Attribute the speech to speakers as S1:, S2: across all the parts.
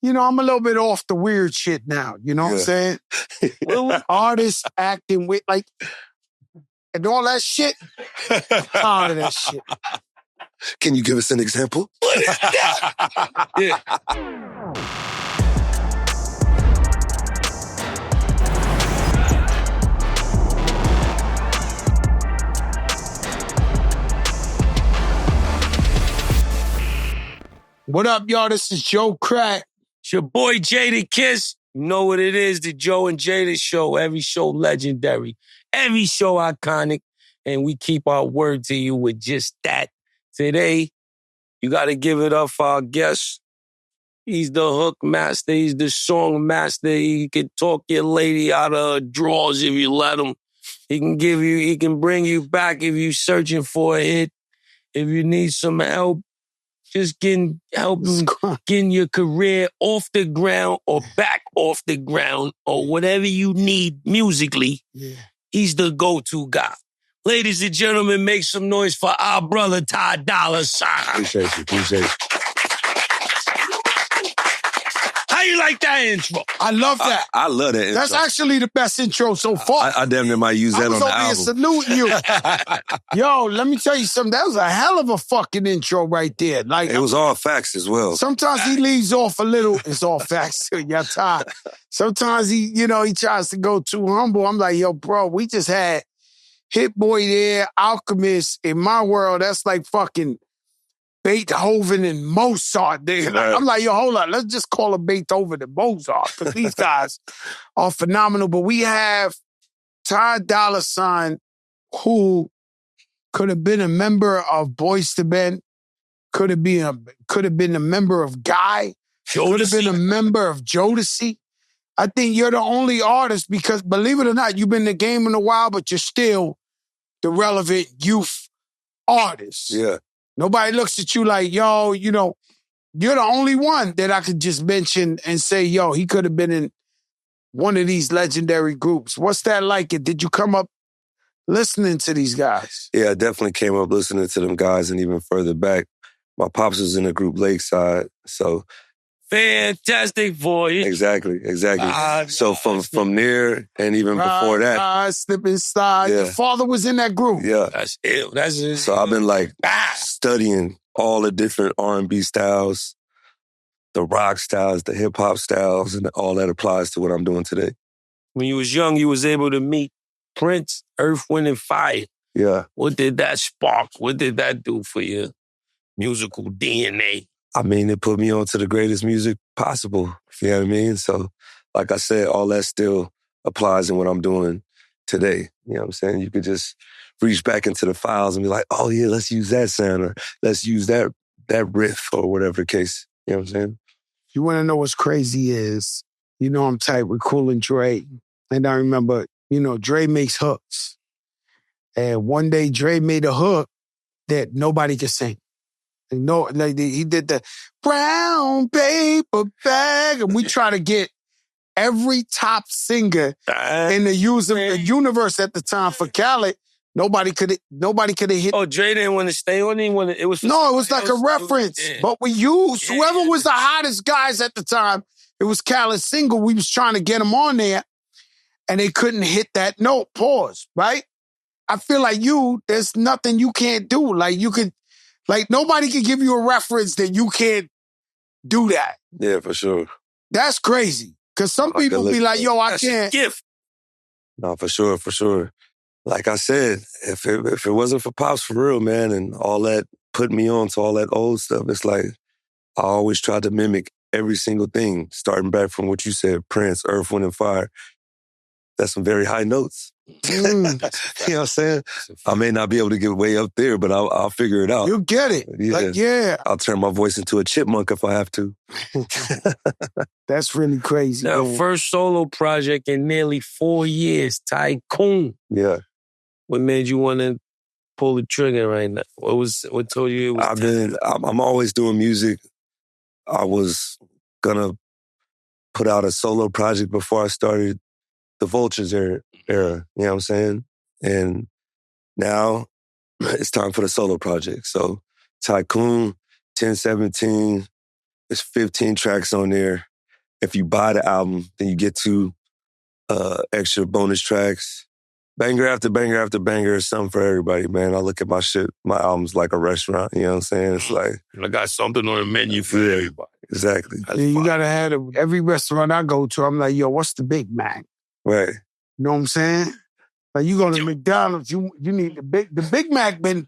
S1: I'm a little bit off the weird shit now. You know what I'm saying? Artists acting with, like, and all that shit. Tired of that shit.
S2: Can you give us an example?
S3: What is that? Yeah.
S1: What up, y'all? This is Joe Crack.
S3: It's your boy Jadakiss. You know what it is, the Joe and Jada show. Every show legendary. Every show iconic. And we keep our word to you with just that. Today, you got to give it up for our guest. He's the hook master. He's the song master. He can talk your lady out of her drawers if you let him. He can bring you back if you're searching for a hit. If you need some help, just getting your career off the ground or back off the ground or whatever you need musically. Yeah. He's the go-to guy. Ladies and gentlemen, make some noise for our brother Ty Dolla.
S2: Appreciate you.
S3: How you like that intro?
S1: I love that.
S2: I love that intro.
S1: That's actually the best intro so far.
S2: I damn near might use that on the album.
S1: I was over here saluting you. Yo, let me tell you something. That was a hell of a fucking intro right there. Like,
S2: it was all facts as well.
S1: Sometimes he leaves off a little. It's all facts. Y'all tired. Sometimes he tries to go too humble. I'm like, yo, bro, we just had Hit Boy there, Alchemist. In my world, that's like fucking Beethoven and Mozart. I'm like, yo, hold on. Let's just call him Beethoven and Mozart because these guys are phenomenal. But we have Ty Dolla $ign, who could have been a member of Boyz II Men, could have been a member of Guy, could have been a member of Jodeci. I think you're the only artist because, believe it or not, you've been in the game in a while, but you're still the relevant youth artist.
S2: Yeah.
S1: Nobody looks at you like, yo, you're the only one that I could just mention and say, yo, he could have been in one of these legendary groups. What's that like? Did you come up listening to these guys?
S2: Yeah, I definitely came up listening to them guys, and even further back, my pops was in the group Lakeside, so...
S3: Fantastic voice.
S2: Exactly. So from there and even before that.
S1: Slip and slide.
S2: Yeah.
S1: Your father was in that group.
S2: Yeah.
S3: That's ill. That's it.
S2: So I've been like studying all the different R&B styles, the rock styles, the hip hop styles, and all that applies to what I'm doing today.
S3: When you was young, you was able to meet Prince, Earth, Wind, and Fire.
S2: Yeah.
S3: What did that spark? What did that do for your musical DNA?
S2: I mean, it put me on to the greatest music possible. You know what I mean? So, like I said, all that still applies in what I'm doing today. You know what I'm saying? You could just reach back into the files and be like, oh yeah, let's use that sound or let's use that riff or whatever the case. You know what I'm saying?
S1: You want to know what's crazy is, I'm tight with Cool and Dre. And I remember, Dre makes hooks. And one day Dre made a hook that nobody could sing. He did the brown paper bag, and we try to get every top singer in the universe at the time for Khaled. Nobody could have hit.
S3: Oh, Dre didn't want to stay on. It was
S1: like a reference. But we used whoever was the hottest guys at the time. It was Khaled's single. We was trying to get them on there, and they couldn't hit that note. Pause. Right? I feel like there's nothing you can't do. Like you could. Like, nobody can give you a reference that you can't do that.
S2: Yeah, for sure.
S1: That's crazy. Because some people be like, yo, I can't.
S3: Gift.
S2: No, for sure. Like I said, if it wasn't for Pops for real, man, and all that put me on to all that old stuff, it's like I always tried to mimic every single thing, starting back from what you said, Prince, Earth, Wind, and Fire. That's some very high notes. You know what I'm saying? I may not be able to get way up there, but I'll figure it out.
S1: You'll get it. Yeah.
S2: I'll turn my voice into a chipmunk if I have to.
S1: That's really crazy.
S3: Now, first solo project in nearly 4 years, Tycoon.
S2: Yeah.
S3: What made you want to pull the trigger right now? What told you it was
S2: I'm always doing music. I was gonna put out a solo project before I started the Vultures era, you know what I'm saying? And now it's time for the solo project. So Tycoon, 1017, there's 15 tracks on there. if you buy the album, then you get 2 extra bonus tracks. Banger after banger after banger is something for everybody, man. I look at my shit, my album's like a restaurant, you know what I'm saying? It's like...
S3: I got something on the menu for everybody.
S2: Exactly.
S1: Yeah, you gotta have every restaurant I go to, I'm like, yo, what's the Big Mac?
S2: Right.
S1: You know what I'm saying? Like you go to McDonald's, you need the Big Mac been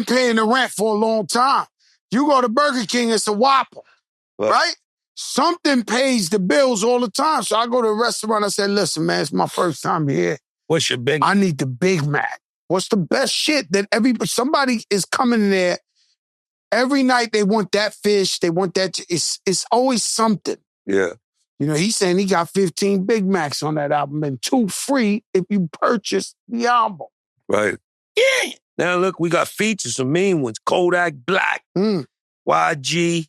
S1: paying the rent for a long time. You go to Burger King, it's a Whopper, right? Something pays the bills all the time. So I go to a restaurant, I said, listen, man, it's my first time here.
S3: What's your Big Mac?
S1: I need the Big Mac. What's the best shit that somebody is coming in there every night? They want that fish. They want that. It's always something.
S2: Yeah.
S1: You know, he's saying he got 15 Big Macs on that album and 2 free if you purchase the album.
S2: Right.
S3: Yeah. Now look, we got features, some mean ones. Kodak Black, YG.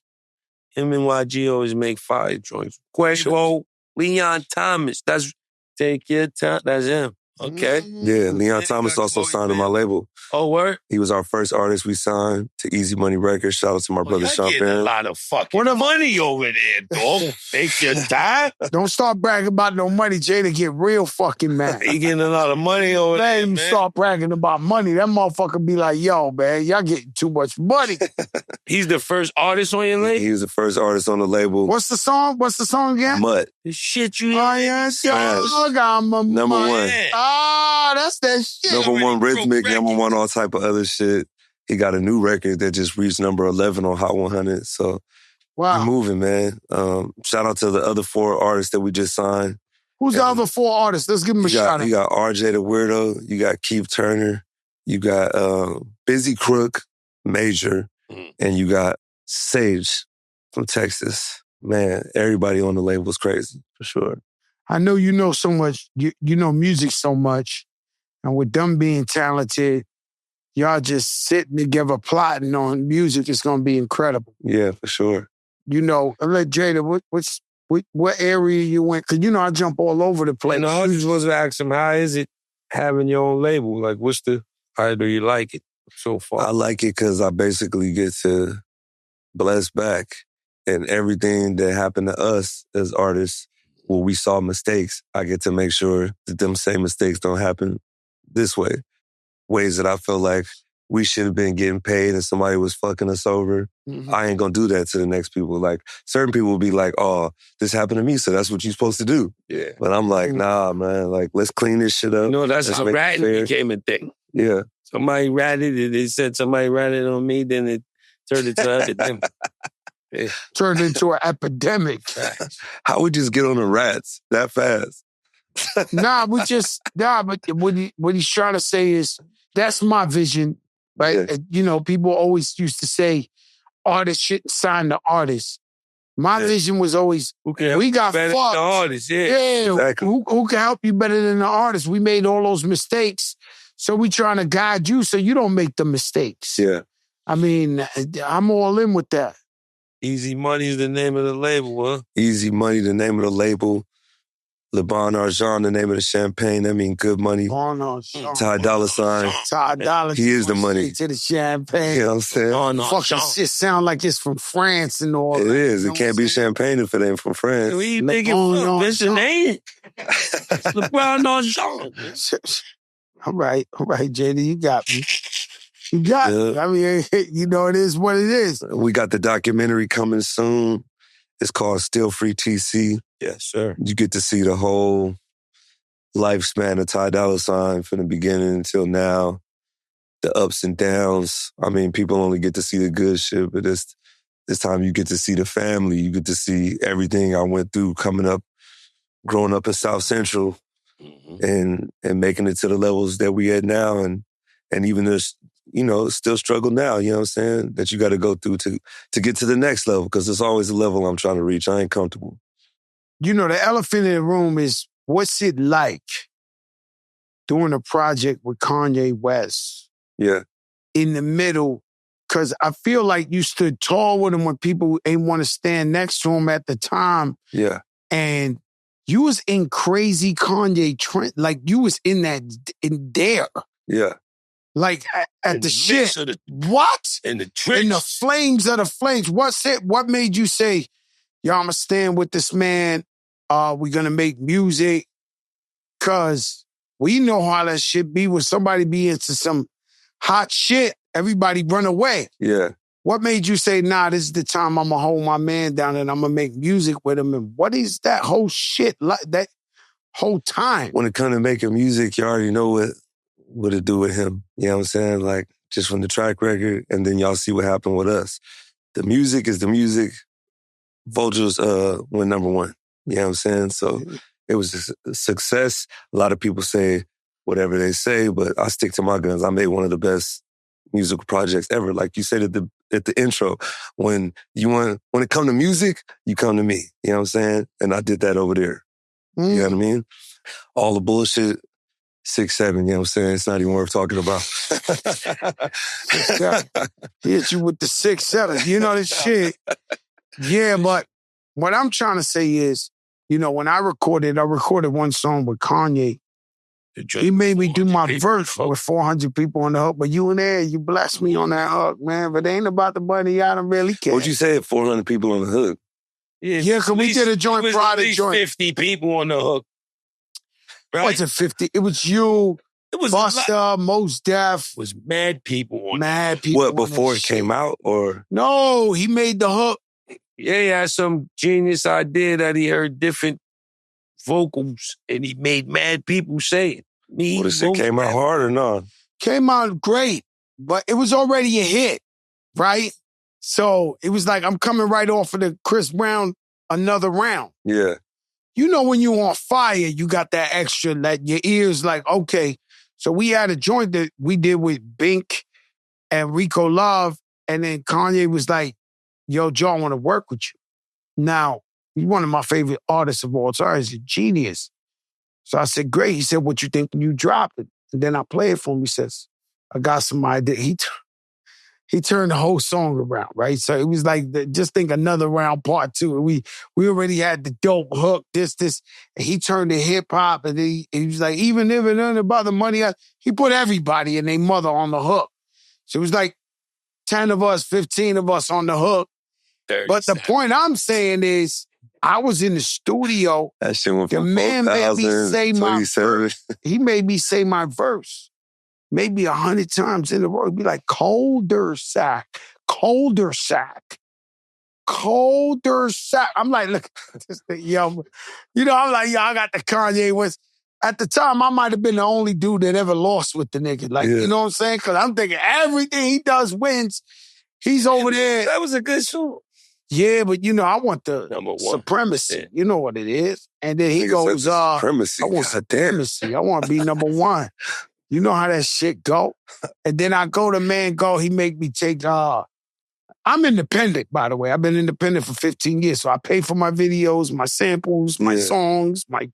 S3: Him and YG always make fire joints. Queso, Leon Thomas. That's Take Your Time. That's him. Okay.
S2: Yeah, Leon Thomas also signed to my label.
S3: Oh, word?
S2: He was our first artist we signed to EZMNY Records. Shout out to my brother Sean
S3: Getting a lot of fucking money over there, dog. Take your time.
S1: Don't start bragging about no money. Jada get real fucking mad.
S3: He getting a lot of money over there,
S1: Let him start bragging about money. That motherfucker be like, yo, man, y'all getting too much money.
S3: He's the first artist on your label?
S2: He was the first artist on the label.
S1: What's the song? What's the song again?
S2: MUTT.
S3: The shit you
S1: Oh, yes, I got my
S2: Number
S1: money.
S2: 1.
S1: Ah, that's that shit.
S2: Number 1 rhythmic, number 1 all type of other shit. He got a new record that just reached number 11 on Hot 100. So
S1: wow.
S2: We're moving, man. Shout out to the other 4 artists that we just signed.
S1: Who's the other 4 artists? Let's give them a shout out.
S2: You got RJ the Weirdo. You got Keith Turner. You got Busy Crook, Major. And you got Sage from Texas. Man, everybody on the label is crazy, for sure.
S1: I know you know so much. You know music so much. And with them being talented, y'all just sitting together plotting on music. It's going to be incredible.
S2: Yeah, for sure.
S1: You know, let Jada, what area you went? Because, you know, I jump all over the place.
S3: No, I was supposed to ask him, how is it having your own label? Like, how do you like it so far?
S2: I like it because I basically get to bless back. And everything that happened to us as artists, where we saw mistakes, I get to make sure that them same mistakes don't happen this way. Ways that I feel like we should have been getting paid and somebody was fucking us over. I ain't gonna do that to the next people. Like, certain people will be like, oh, this happened to me, so that's what you're supposed to do.
S3: Yeah.
S2: But I'm like, nah, man, like, let's clean this shit up.
S3: No, that's how ratting became a thing.
S2: Yeah.
S3: Somebody ratted it. They said somebody ratted on me, then it turned into an epidemic. Yeah.
S1: Turned into an epidemic.
S2: How we just get on the rats that fast?
S1: But what he's trying to say is, that's my vision, right? Yeah. You know, people always used to say, artists shouldn't sign the artists. My vision was always, we got fucked.
S3: The artists,
S2: Exactly.
S1: Who can help you better than the artist? We made all those mistakes, so we trying to guide you so you don't make the mistakes.
S2: Yeah.
S1: I mean, I'm all in with that.
S3: EZMNY is the name of the label, huh?
S2: EZMNY, the name of the label. Le Bon Argent, the name of the champagne. That mean good money.
S1: Bon Argent.
S2: Ty Dolla sign.
S1: Ty Dolla.
S2: He is the money.
S1: To the champagne.
S2: You know what I'm saying?
S1: Fucking shit sound like it's from France and all that.
S2: It is. It can't be champagne if it ain't from France.
S3: What you thinking? Bitch, ain't it? Le Bon Argent.
S1: All right, Jada, you got me. You got me. I mean, you know, it is what it is.
S2: We got the documentary coming soon. It's called Still Free TC.
S3: Yes, sir.
S2: You get to see the whole lifespan of Ty Dolla $ign from the beginning until now. The ups and downs. I mean, people only get to see the good shit, but this time you get to see the family. You get to see everything I went through coming up, growing up in South Central, and making it to the levels that we at now. And even there's, you know, still struggle now, you know what I'm saying? That you got to go through to get to the next level, because there's always a level I'm trying to reach. I ain't comfortable.
S1: You know, the elephant in the room is, what's it like doing a project with Kanye West?
S2: Yeah.
S1: In the middle, because I feel like you stood tall with him when people ain't want to stand next to him at the time.
S2: Yeah.
S1: And you was in crazy Kanye trend, like you was in there.
S2: Yeah.
S1: Like at the shit.
S3: In the
S1: what?
S3: In the trench.
S1: In the flames of the flames. What's it? What made you say, yo, I'ma stand with this man. We're gonna make music. Cause we know how that shit be when somebody be into some hot shit, everybody run away.
S2: Yeah.
S1: What made you say, nah, this is the time I'm gonna hold my man down and I'm gonna make music with him? And what is that whole shit, like that whole time?
S2: When it comes to making music, you already know what to do with him. You know what I'm saying? Like, just from the track record, and then y'all see what happened with us. The music is the music. Vultures went #1. You know what I'm saying? So it was a success. A lot of people say whatever they say, but I stick to my guns. I made one of the best musical projects ever. Like you said at the intro, when it come to music, you come to me. You know what I'm saying? And I did that over there. You know what I mean? All the bullshit, 6'7", you know what I'm saying? It's not even worth talking about.
S1: 6'7". He hit you with the 6'7". You know this shit. Yeah, but what I'm trying to say is, you know, when I recorded one song with Kanye. He made me do my verse with 400 people on the hook, but you in there, you blessed me on that hook, man. But it ain't about the money, I don't really care.
S2: What'd you say, 400 people on the hook?
S1: Yeah, because we did a joint Friday joint.
S3: 50 people on the hook. Right?
S1: What's it, 50? It was you, it was Busta, Mos Def.
S3: It was mad people on
S1: Mad people.
S2: What, before it came out, or?
S1: No, he made the hook.
S3: Yeah, he had some genius idea that he heard different vocals, and he made mad people say it.
S2: What, this shit came out hard or not?
S1: Came out great, but it was already a hit, right? So it was like, I'm coming right off of the Chris Brown, Another Round.
S2: Yeah.
S1: You know when you on fire, you got that extra, that your ears like, okay. So we had a joint that we did with Bink and Rico Love, and then Kanye was like, yo, Joe, I want to work with you. Now, he's one of my favorite artists of all time. He's a genius. So I said, great. He said, what you think when you drop it? And then I play it for him. He says, I got some idea. He turned the whole song around, right? So it was like, just think Another Round Part 2. We already had the dope hook, this. And he turned to hip hop, and he was like, even if it ain't about the money, he put everybody and their mother on the hook. So it was like 10 of us, 15 of us on the hook.
S3: 37.
S1: But the point I'm saying is, I was in the studio.
S2: That shit went
S1: the
S2: from
S1: man made me say my verse.
S2: 27.
S1: He made me say my verse maybe 100 times in a row. It'd be like, colder sack, colder sack, colder sack. I'm like, look, this thing, yo. You know, I'm like, yo, I got the Kanye West. At the time, I might have been the only dude that ever lost with the nigga. Like, you know what I'm saying? Because I'm thinking everything he does wins. He's over there.
S3: That was a good song.
S1: Yeah, but you know, I want the supremacy. Yeah. You know what it is. And then he goes,
S2: supremacy.
S1: I want supremacy. I want to be #1. You know how that shit go. And then I go to Man Go, he make me take, I'm independent, by the way. I've been independent for 15 years. So I pay for my videos, my samples, my songs, my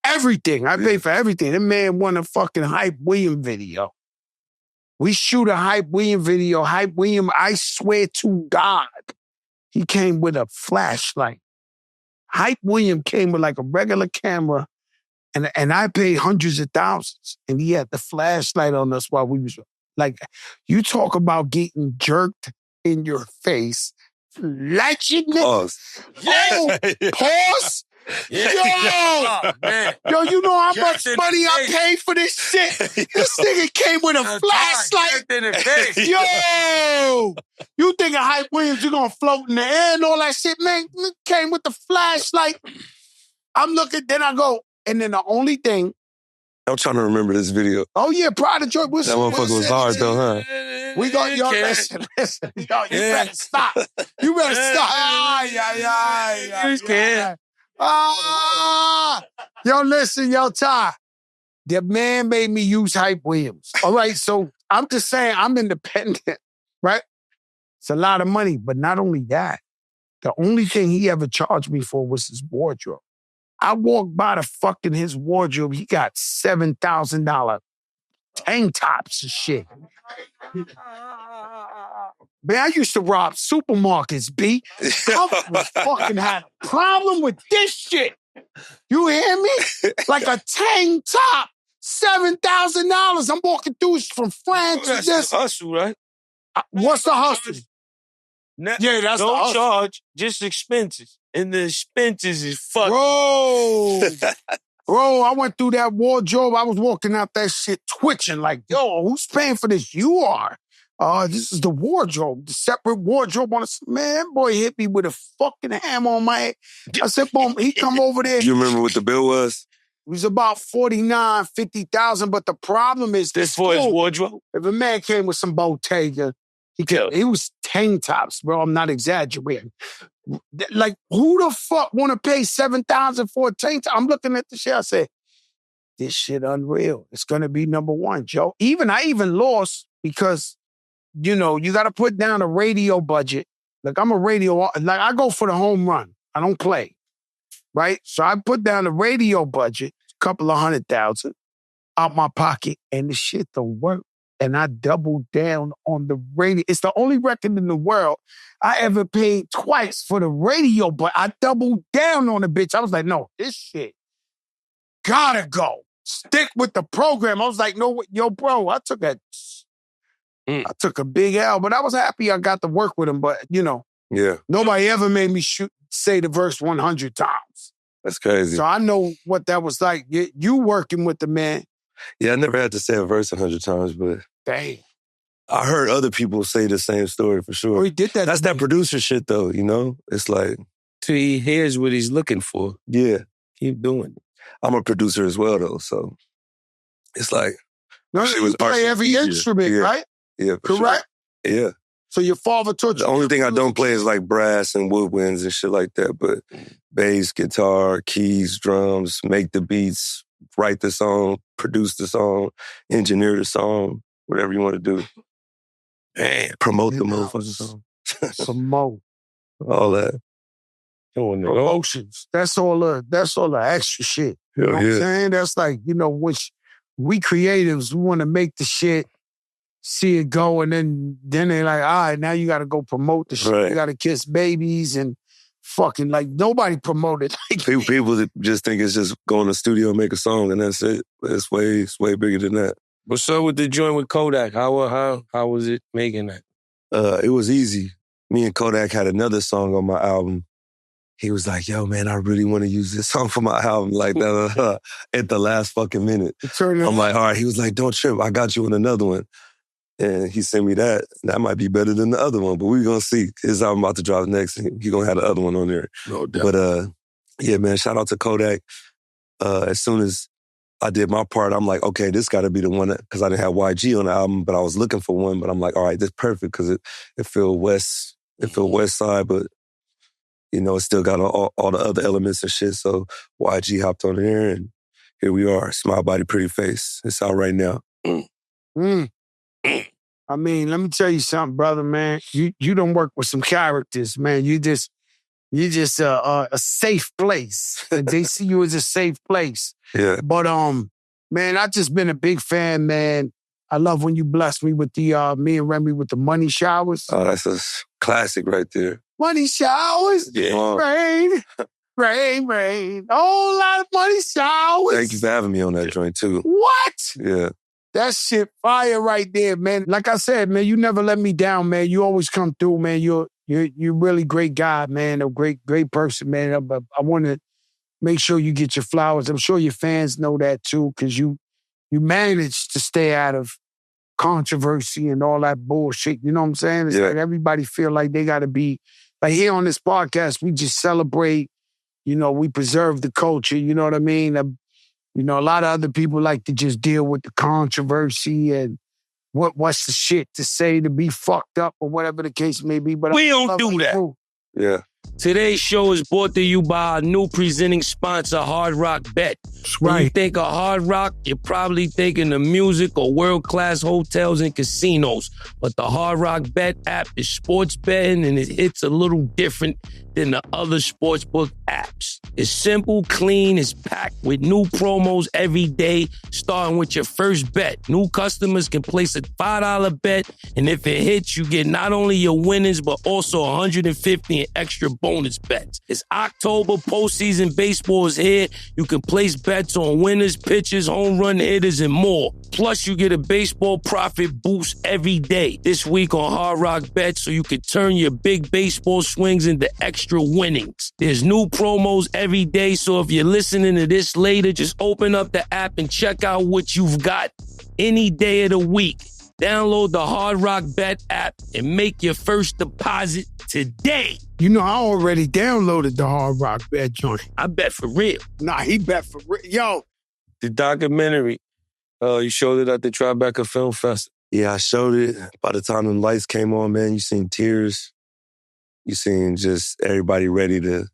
S1: everything. I pay for everything. That man won a fucking Hype William video. We shoot a Hype William video. Hype William, I swear to God, he came with a flashlight. Hype William came with like a regular camera, and I paid hundreds of thousands, and he had the flashlight on us while we was like, you talk about getting jerked in your face.
S2: Pause.
S1: Oh, pause?
S3: Yeah.
S1: Yo!
S3: Man.
S1: Yo, you know how much money I paid for this shit? This nigga came with a flashlight. Yo! You think of Hype Williams, you gonna float in the air and all that shit? Man, came with the flashlight. I'm looking, then I go, and then the only thing.
S2: I'm trying to remember this video.
S1: Oh yeah, Pride of Joy.
S2: That motherfucker was hard though, huh?
S1: We go, yo, listen. Yo, you better stop. You better stop. Yeah. Yo, listen, yo, Ty. The man made me use Hype Williams. All right, so I'm just saying I'm independent, right? It's a lot of money, but not only that, the only thing he ever charged me for was his wardrobe. I walked by his wardrobe. He got $7,000 tank tops and shit. Man, I used to rob supermarkets, B. I fucking had a problem with this shit. You hear me? Like a tank top, $7,000. I'm walking through from France.
S3: That's the hustle, right?
S1: What's the hustle?
S3: Yeah, that's the hustle. Don't charge, just expenses. and the expenses is fucked.
S1: Bro, I went through that wardrobe. I was walking out that shit twitching like, yo, who's paying for this? You are. This is the wardrobe, the separate wardrobe on the... Man, boy hit me with a fucking hammer on my head. I said, boom, he come over there.
S2: You remember what the bill was?
S1: It was about 49, 50,000, but the problem is...
S3: This for his wardrobe?
S1: If a man came with some Bottega, he was tank tops, bro. I'm not exaggerating. Like, who the fuck want to pay 7,000 for a tank top? I'm looking at the shit. I said, this shit unreal. It's going to be number one, Joe. I even lost because, you know, you got to put down a radio budget. Like, I'm a radio, like, I go for the home run. I don't play, right? So I put down the radio budget, a couple of 100,000 out my pocket, and the shit don't work. And I doubled down on the radio. It's the only record in the world I ever paid twice for the radio, but I doubled down on the bitch. I was like, no, this shit gotta go. Stick with the program. I was like, no, yo, bro, I took a big L, but I was happy I got to work with him. But, you know, nobody ever made me say the verse 100 times.
S2: That's crazy.
S1: So I know what that was like. You working with the man.
S2: Yeah, I never had to say a verse 100 times, but...
S1: Dang.
S2: I heard other people say the same story for sure.
S1: Oh, he did that.
S2: That's that producer shit though, you know? It's like...
S3: Till he hears what he's looking for.
S2: Yeah.
S3: Keep doing it.
S2: I'm a producer as well though, so... It's like...
S1: No, you play every instrument, right?
S2: Yeah, for
S1: correct?
S2: Sure. Yeah.
S1: So your father taught you...
S2: The only thing I don't play is like brass and woodwinds and shit like that, but bass, guitar, keys, drums, make the beats, write the song, produce the song, engineer the song, whatever you want to do. Man, promote the motherfucking song.
S1: Promote.
S2: All that.
S1: Promotions. That's all the extra shit. You know what I'm saying? That's like, you know, which we creatives, we want to make the shit, see it go, and then they're like, all right, now you got to go promote the shit. Right. You got to kiss babies and fucking, like, nobody promoted.
S2: People that just think it's just go in the studio and make a song and that's it. It's way bigger than that.
S3: What's up with the joint with Kodak? How was it making that?
S2: It was easy. Me and Kodak had another song on my album. He was like, yo, man, I really want to use this song for my album, like that at the last fucking minute. I'm like, all right. He was like, don't trip. I got you on another one. And he sent me that. That might be better than the other one, but we're going to see. His album about to drop next, and he's going to have the other one on there.
S3: No doubt.
S2: But, yeah, man, shout out to Kodak. As soon as I did my part, I'm like, okay, this got to be the one, because I didn't have YG on the album, but I was looking for one, but I'm like, all right, this is perfect, because it feel west side, but, you know, it still got all the other elements and shit, so YG hopped on there, and here we are, Smile Body Pretty Face. It's out right now.
S1: I mean, let me tell you something, brother, man. You don't work with some characters, man. You just a safe place. They see you as a safe place.
S2: Yeah.
S1: But man, I just been a big fan, man. I love when you blessed me with the me and Remy with the money showers.
S2: Oh, that's a classic right there.
S1: Money showers, rain, rain, a whole lot of money showers.
S2: Thank you for having me on that joint too.
S1: What?
S2: Yeah.
S1: That shit fire right there, man. Like I said, man, you never let me down, man. You always come through, man. You're really great guy, man. A great person, man. I want to make sure you get your flowers. I'm sure your fans know that too, because you managed to stay out of controversy and all that bullshit. You know what I'm saying? It's like everybody feel like they got to be, like here on this podcast, we just celebrate, you know, we preserve the culture, you know what I mean? You know, a lot of other people like to just deal with the controversy and what's the shit to say to be fucked up or whatever the case may be. But
S3: we don't do that.
S1: Too.
S2: Yeah.
S3: Today's show is brought to you by our new presenting sponsor, Hard Rock Bet. When you think of Hard Rock, you're probably thinking of music or world-class hotels and casinos. But the Hard Rock Bet app is sports betting, and it hits a little different than the other sportsbook apps. It's simple, clean, it's packed with new promos every day, starting with your first bet. New customers can place a $5 bet, and if it hits, you get not only your winnings, but also 150 in extra bonus bets. It's October, postseason baseball is here. You can place bets on winners, pitchers, home run hitters, and more. Plus, you get a baseball profit boost every day. This week on Hard Rock Bet, so you can turn your big baseball swings into extra extra winnings. There's new promos every day, so if you're listening to this later, just open up the app and check out what you've got any day of the week. Download the Hard Rock Bet app and make your first deposit today.
S1: You know, I already downloaded the Hard Rock Bet joint.
S3: I bet for real.
S1: Nah, he bet for real. Yo.
S3: The documentary, you showed it at the Tribeca Film Festival.
S2: Yeah, I showed it. By the time the lights came on, man, you seen tears. You seen just everybody ready to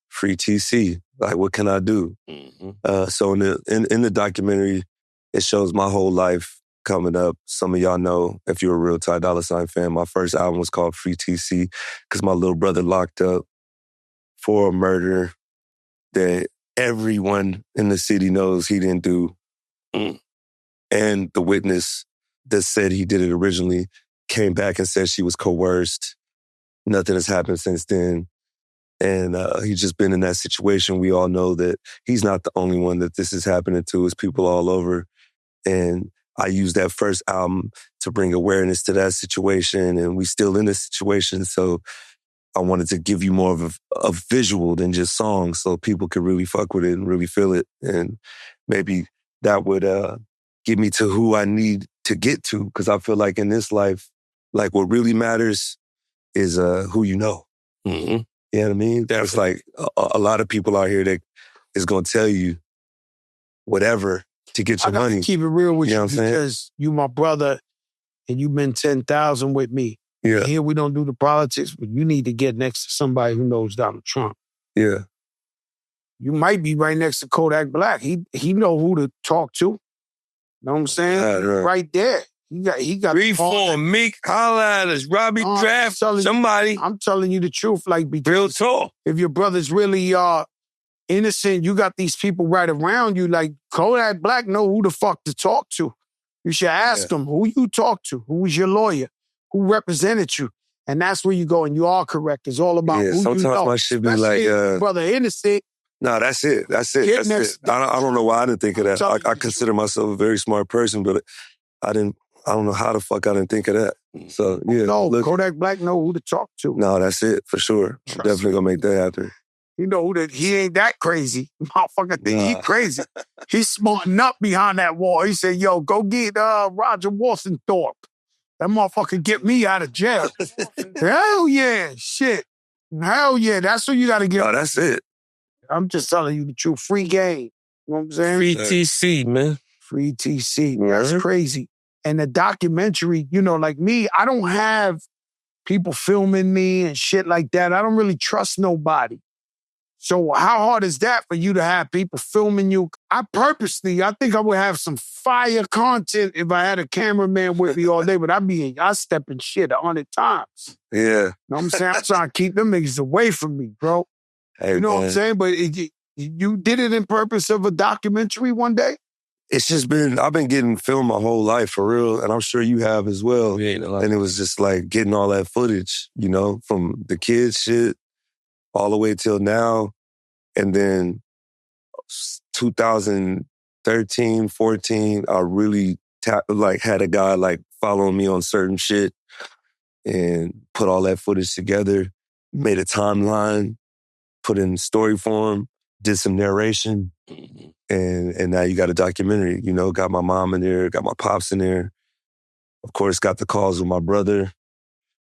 S2: free TC. Like, what can I do?
S3: Mm-hmm.
S2: So in the documentary, it shows my whole life coming up. Some of y'all know, if you're a real Ty Dolla sign fan, my first album was called Free TC because my little brother locked up for a murder that everyone in the city knows he didn't do. And the witness that said he did it originally came back and said she was coerced. Nothing has happened since then. And he's just been in that situation. We all know that he's not the only one that this is happening to. It's people all over. And I used that first album to bring awareness to that situation. And we still in this situation. So I wanted to give you more of a visual than just songs so people could really fuck with it and really feel it. And maybe that would get me to who I need to get to. Because I feel like in this life, like what really matters is who you know.
S3: Mm-hmm.
S2: You know what I mean? That's like a lot of people out here that is going to tell you whatever to get your money.
S1: Keep it real with
S2: You know
S1: you
S2: what I'm saying?
S1: because you my brother and you've been 10,000 with me.
S2: Yeah.
S1: Here we don't do the politics, but you need to get next to somebody who knows Donald Trump.
S2: Yeah.
S1: You might be right next to Kodak Black. He know who to talk to. Know what I'm saying? Right there. He got
S3: Reform, Meek, holla at us, Robbie Kraft, somebody.
S1: I'm telling you the truth, like because
S3: real talk.
S1: If your brother's really innocent, you got these people right around you. Like Kodak Black know who the fuck to talk to. You should ask him who you talk to, who was your lawyer, who represented you. And that's where you go, and you are correct. It's all about who
S2: sometimes
S1: you know.
S2: my shit be
S1: especially
S2: like...
S1: if your brother innocent.
S2: No, that's it. That's it. I don't know why I didn't think of that. I consider myself a very smart person, but I don't know how the fuck I didn't think of that. So, yeah.
S1: No, Kodak Black know who to talk to.
S2: No, that's it, for sure. I'm definitely going to make that happen.
S1: You know that he ain't that crazy. Motherfucker think he crazy. He's smarting up behind that wall. He said, yo, go get Roger Walsonthorpe. That motherfucker get me out of jail. Hell yeah, shit. Hell yeah, that's who you got to get.
S2: No, that's it.
S1: I'm just telling you the truth. Free game. You know what I'm saying?
S3: Free TC, man.
S1: Free TC. That's crazy. And the documentary, you know, like me, I don't have people filming me and shit like that. I don't really trust nobody. So how hard is that for you to have people filming you? I think I would have some fire content if I had a cameraman with me all day, but I step in shit 100 times.
S2: Yeah.
S1: You know what I'm saying? I'm trying to keep them niggas away from me, bro.
S2: Hey,
S1: you know what I'm saying? But you did it in purpose of a documentary one day?
S2: It's just I've been getting filmed my whole life, for real, and I'm sure you have as well.
S3: Yeah,
S2: and it was just like getting all that footage, you know, from the kids shit all the way till now. And then 2013, 14, I really had a guy like following me on certain shit and put all that footage together, made a timeline, put in story form, did some narration. And now you got a documentary, you know, got my mom in there, got my pops in there. Of course, got the calls with my brother,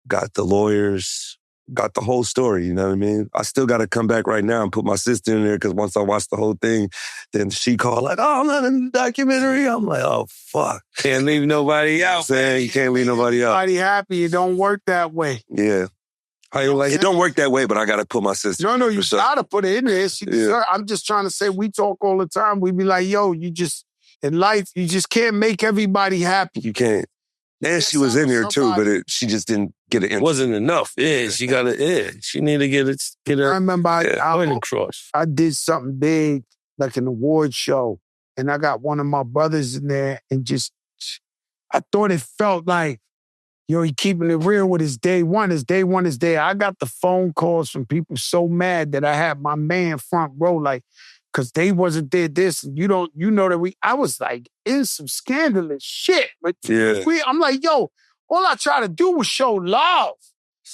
S2: got the lawyers, got the whole story, you know what I mean? I still got to come back right now and put my sister in there because once I watched the whole thing, then she called like, oh, I'm not in the documentary. I'm like, oh, fuck.
S3: Can't leave nobody out.
S2: Saying you can't leave nobody out.
S1: Nobody happy. It don't work that way.
S2: Yeah. It don't work that way, but I got to put my sister.
S1: No, you got to put it in there. I'm just trying to say, we talk all the time. We be like, yo, in life, you just can't make everybody happy.
S2: You can't. And she was in here too, but she just didn't get it.
S3: It wasn't enough. Yeah, she got it. Yeah, she needed to get her.
S1: I remember
S3: I
S1: did something big, like an award show, and I got one of my brothers in there, and I thought it felt like, yo, he keeping it real with his day one. His day one is there. I got the phone calls from people so mad that I had my man front row, like, because they wasn't there this, and you know that I was like in some scandalous shit. But I'm like, yo, all I try to do was show love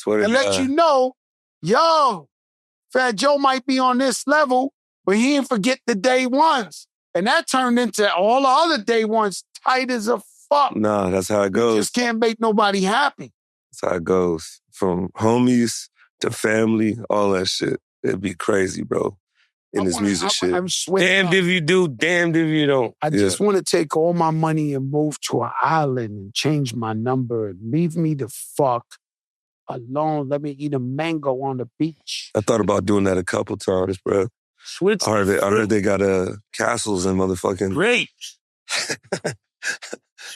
S1: and let you know, yo, Fat Joe might be on this level, but he didn't forget the day ones. And that turned into all the other day ones tight as a fuck.
S2: Nah, that's how it
S1: You
S2: goes.
S1: just can't make nobody happy.
S2: That's how it goes. From homies to family, all that shit. It'd be crazy, bro. In this music shit.
S3: Damned if you do, damned if you don't.
S1: I just want to take all my money and move to an island and change my number and leave me the fuck alone. Let me eat a mango on the beach.
S2: I thought about doing that a couple times, bro. I heard they got castles and motherfucking
S3: grapes.
S2: I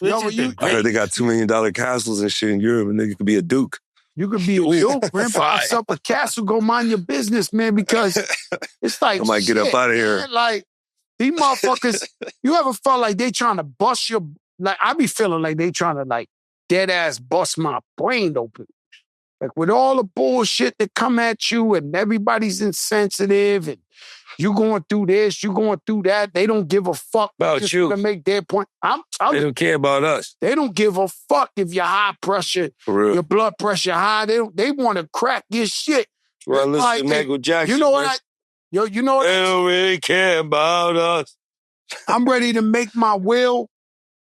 S2: heard they got $2 million castles and shit in Europe, and nigga could be a duke.
S1: You could be a duke, man. Buy yourself a castle, go mind your business, man, because it's like,
S2: I might get up out of here.
S1: Man, like, these motherfuckers, you ever felt like they trying to bust your, like, I be feeling like they trying to, like, dead ass bust my brain open. Like, with all the bullshit that come at you and everybody's insensitive and you going through this, you going through that, they don't give a fuck
S3: about you
S1: to make their point.
S3: They don't care about us.
S1: They don't give a fuck if your high pressure, your blood pressure high. They want to crack your shit.
S3: Well, listen like, to Michael Jackson.
S1: You know what? You know what?
S3: They don't really care about us.
S1: I'm ready to make my will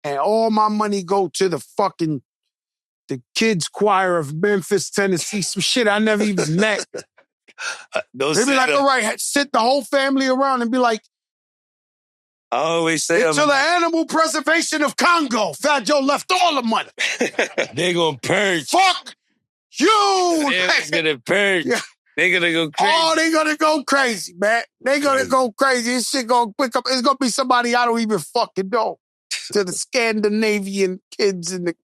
S1: and all my money go to the kids choir of Memphis, Tennessee. Some shit I never even met. They be like, all right, sit the whole family around and be like,
S2: I always say
S1: to the Animal Preservation of Congo. Fat Joe left all the money.
S3: They're gonna purge.
S1: Fuck you.
S3: They're gonna purge. Yeah. They're gonna go crazy.
S1: Oh, they're gonna go crazy, man. They're gonna go crazy. This shit gonna pick up. It's gonna be somebody I don't even fucking know. To the Scandinavian kids in the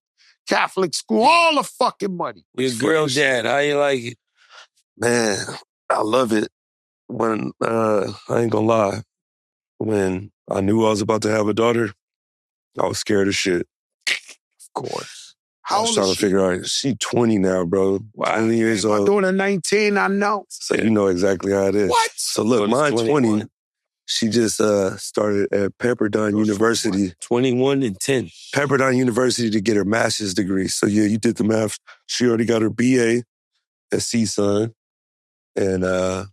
S1: Catholic school, all the fucking money.
S3: Your girl dad, how you like it?
S2: Man, I love it. When, I ain't gonna lie, when I knew I was about to have a daughter, I was scared as shit.
S1: Of course.
S2: How old is she? I was trying to figure out, she's 20 now, bro. 20 years old.
S1: My daughter 19, I know.
S2: So you know exactly how it is.
S1: What?
S2: So look, mine's 20. She just started at Pepperdine University.
S3: 21 and 10.
S2: Pepperdine University to get her master's degree. So yeah, you did the math. She already got her BA at CSUN. And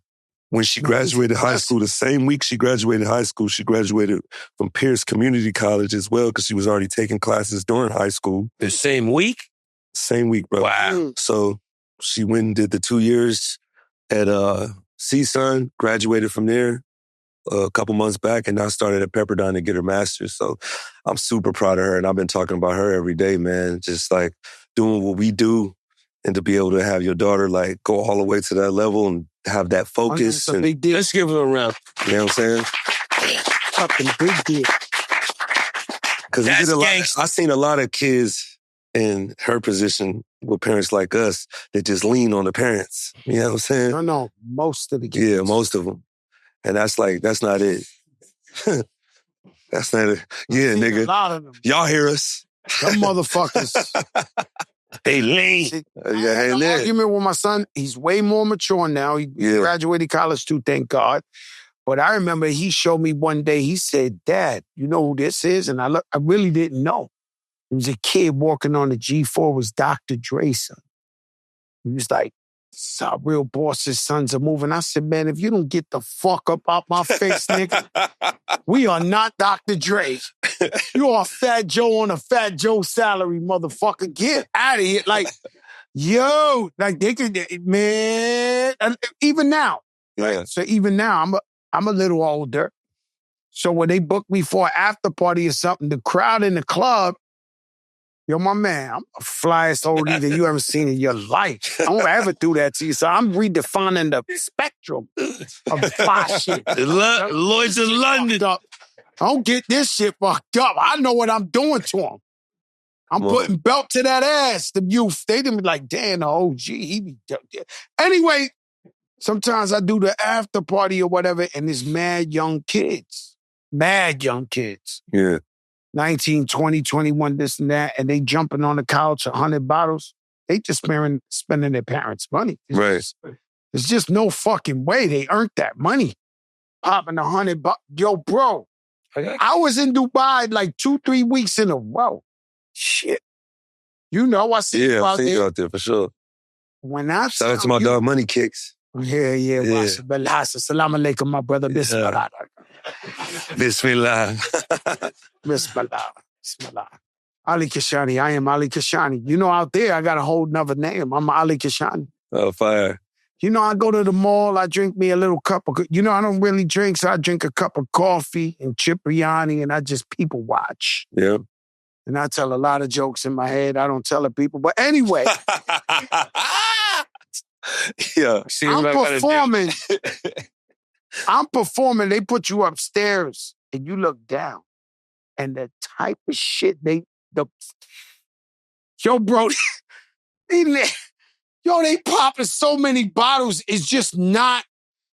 S2: when she graduated high school, the same week she graduated high school, she graduated from Pierce Community College as well because she was already taking classes during high school.
S3: The same week?
S2: Same week, bro.
S3: Wow.
S2: So she went and did the 2 years at CSUN, graduated from there a couple months back, and now started at Pepperdine to get her master's. So I'm super proud of her, and I've been talking about her every day, man. Just like doing what we do, and to be able to have your daughter like go all the way to that level and have that focus.
S1: That's a big deal.
S3: Let's give her a round.
S2: You know what I'm saying?
S1: Fucking big deal.
S2: Because I seen a lot of kids in her position with parents like us that just lean on the parents. You know what I'm saying?
S1: No, most of the kids.
S2: Yeah, most of them. And that's not it. That's not it. Yeah, nigga.
S1: A lot of them.
S2: Y'all hear us.
S1: Them motherfuckers.
S3: They lean.
S1: I had an argument with my son. He's way more mature now. He graduated college too, thank God. But I remember he showed me one day, he said, Dad, you know who this is? And I really didn't know. He was a kid walking on the G4, was Dr. Dre's son. He was like, this is how real bosses' sons are moving. I said, man, if you don't get the fuck up out my face, nigga, we are not Dr. Dre. You are Fat Joe on a Fat Joe salary, motherfucker. Get out of here. Like, yo, like they could, man, even now.
S2: Yeah.
S1: So even now, I'm a little older. So when they book me for an after party or something, the crowd in the club, yo, my man, I'm the flyest old that you ever seen in your life. I don't ever do that to you. So I'm redefining the spectrum of fly shit.
S3: Lloyd's of London.
S1: I don't get this shit fucked up. I know what I'm doing to them. I'm putting belt to that ass. The youth, they didn't be like, damn, the OG, he be... Anyway, sometimes I do the after party or whatever, and there's mad young kids. Mad young kids.
S2: Yeah. 19,
S1: 20, 21, this and that, and they jumping on the couch, 100 bottles. They just spending their parents' money. There's just no fucking way they earned that money. Popping 100 bucks. Yo, bro, I was in Dubai like 2-3 weeks in a row. Shit. You know, I see you out there.
S2: Yeah, I see you out there for sure.
S1: When I
S2: Shout out to my dog Money Kicks.
S1: Yeah. Bismillah. Assalamu alaikum, my brother. Bismillah.
S2: Bismillah.
S1: Bismillah. Ali Kashani. I am Ali Kashani. You know, out there, I got a whole nother name. I'm Ali Kashani.
S2: Oh, fire.
S1: You know, I go to the mall, I drink me a little cup of, you know, I don't really drink, so I drink a cup of coffee and Cipriani, and I just people watch.
S2: Yeah.
S1: And I tell a lot of jokes in my head. I don't tell the people. But anyway.
S2: Yeah.
S1: I'm performing. They put you upstairs and you look down. And the type of shit yo, bro, they popping so many bottles. It's just not,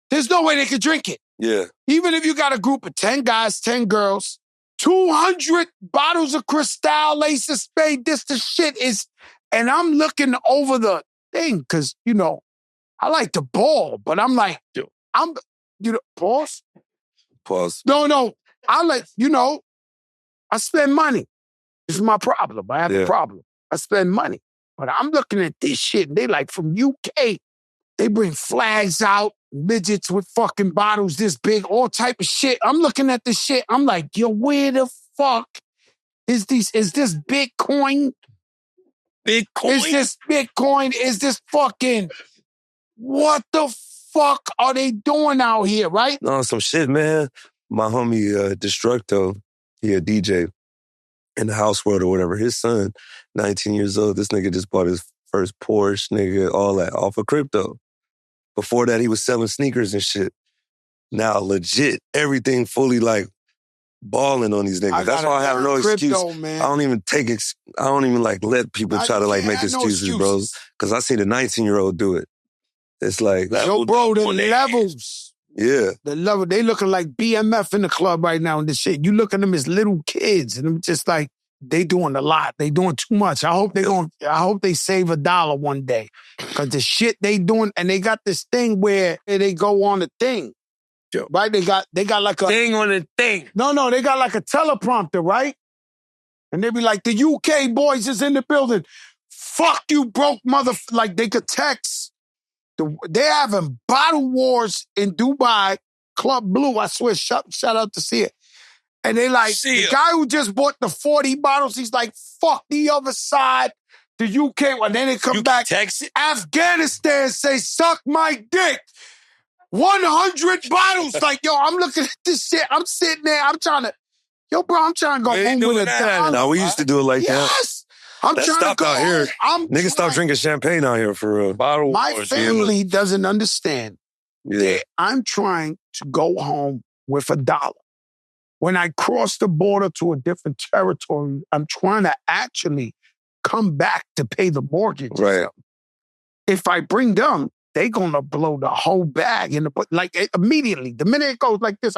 S1: there's no way they could drink it.
S2: Yeah.
S1: Even if you got a group of 10 guys, 10 girls, 200 bottles of Cristal, Ace of Spade, this the shit is, and I'm looking over the thing, because, you know, I like to ball, but I'm like, pause?
S2: Pause.
S1: No, I spend money. This is my problem. I have a problem. I spend money. But I'm looking at this shit, and they like from UK, they bring flags out, midgets with fucking bottles this big, all type of shit. I'm looking at this shit. I'm like, yo, where the fuck is this Bitcoin? Is this Bitcoin? Is this fucking, what the fuck are they doing out here, right?
S2: No, some shit, man. My homie, Destructo, he a DJ in the house world or whatever. His son, 19 years old, this nigga just bought his first Porsche, nigga, all that, off of crypto. Before that, he was selling sneakers and shit. Now, legit, everything fully like balling on these niggas. That's why I have no excuse. Man. I don't even like let people try to like make excuses, bro. Because I seen a 19-year-old do it. It's like,
S1: yo, bro, the levels.
S2: Yeah.
S1: The level, they looking like BMF in the club right now and this shit. You look at them as little kids and I'm just like, they doing a lot. They doing too much. I hope they save $1 one day. Cause the shit they doing, and they got this thing where they go on the thing. Right? They got like a
S3: thing on the thing.
S1: No, they got like a teleprompter, right? And they be like, the UK boys is in the building. Fuck you, broke mother. Like they could text. They're having bottle wars in Dubai, Club Blue. I swear, shout out to see it. And they like, the guy who just bought the 40 bottles, he's like, fuck the other side, the UK one. Then they come back.
S3: Text it?
S1: Afghanistan say, suck my dick. 100 bottles. Like, yo, I'm looking at this shit. I'm sitting there. I'm trying to go home with $1.
S2: No, we used to do it like that.
S1: Yes. I'm
S2: that
S1: trying to go
S2: out here.
S1: Niggas
S2: stop drinking champagne out here for real.
S1: My family doesn't understand that I'm trying to go home with $1. When I cross the border to a different territory, I'm trying to actually come back to pay the mortgage.
S2: Right.
S1: If I bring them, they gonna blow the whole bag in immediately. The minute it goes like this,